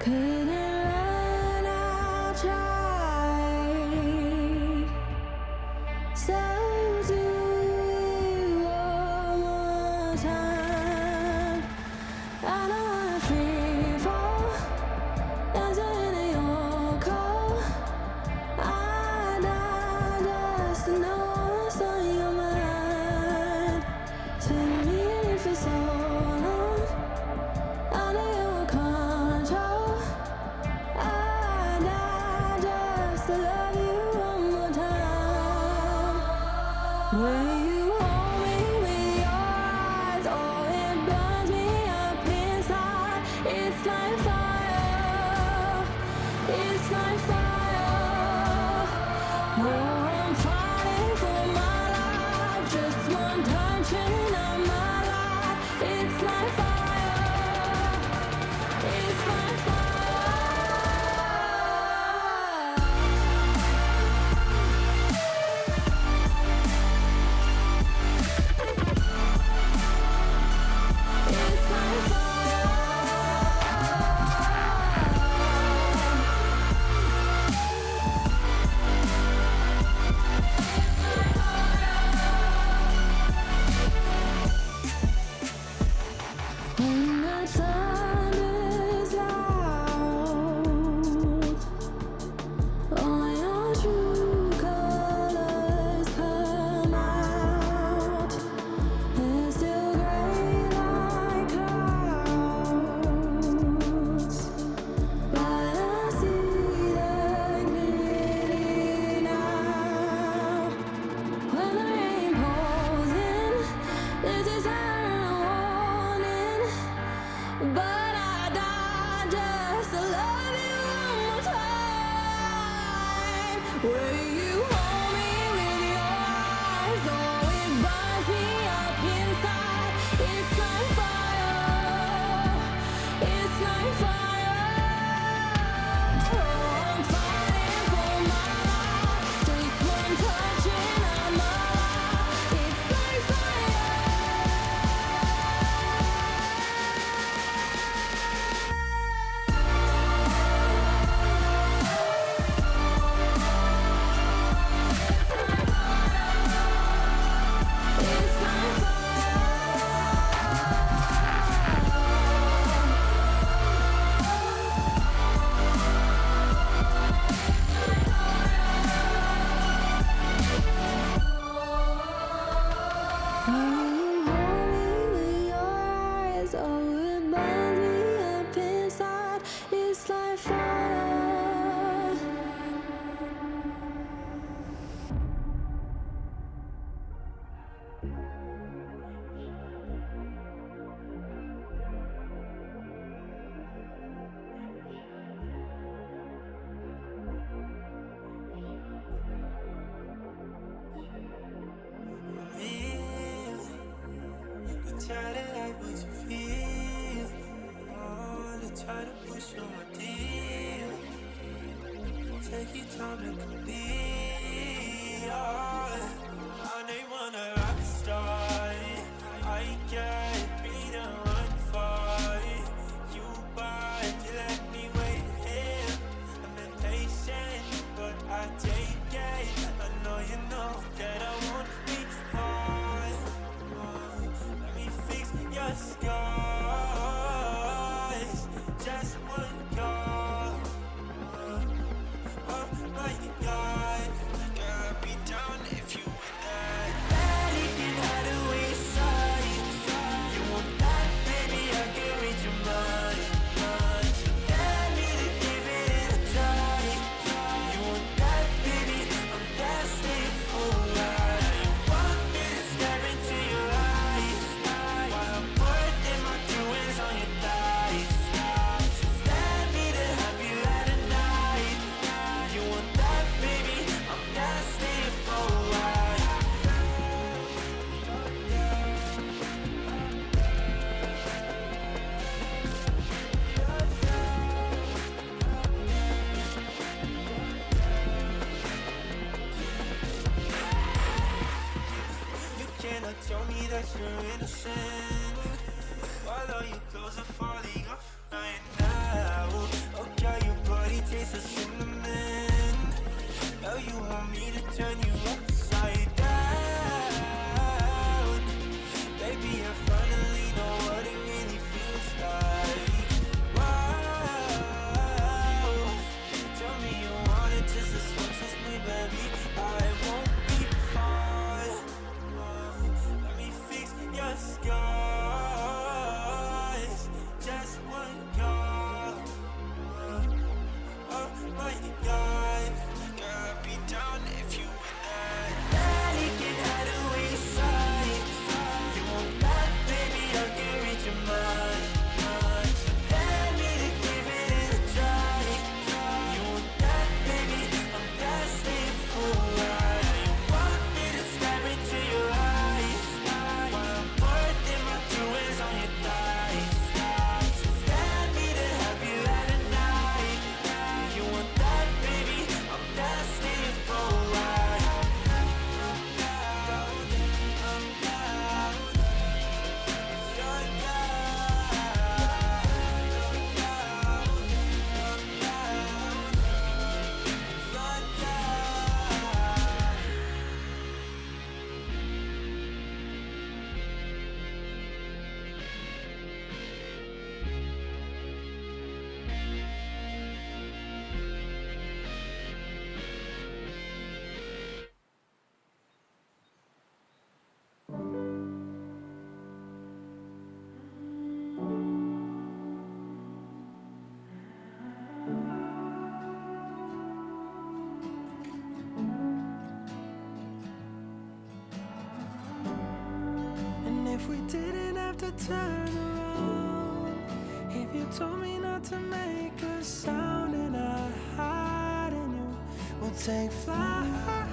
Couldn't run, I tried. So do it one more time. I don't wanna free fall, dancing in your call. I die just to know what's on your mind. Spin me in for so long, under your control. I die just to love you one more time. When you hold me with your eyes, oh, it burns me up inside. It's like fire, it's like fire. Oh, I'm fighting for my life, just one touching of my life. It's like fire, it's like fire. It's like fire. When the thunder's loud, all your true colors come out. They're still gray like clouds, but I see them clearly now. When the rain pours in, this is a warning. But I die just to love you one more time. Will you hold me with your eyes? Oh, it burns me up inside. It's like fire, it's like fire. I'm fighting for my life, just one touching of my life. It's like fire. It's like when you hold me with your eyes, oh, it burns me up inside. It's like fire. Try to like what you feel. Oh, to try to push you my deal. Take your time to complete. Oh, I ain't wanna rock star. I can't be the one for you, but you let me wait here. I'm impatient, but I take it. I know you know that I won't be fine. Let me fix your scars. Just one call. Oh my God, girl, I'd be down if you were there. to turn around. If you told me not to make a sound and I hide in you, we'll take flight.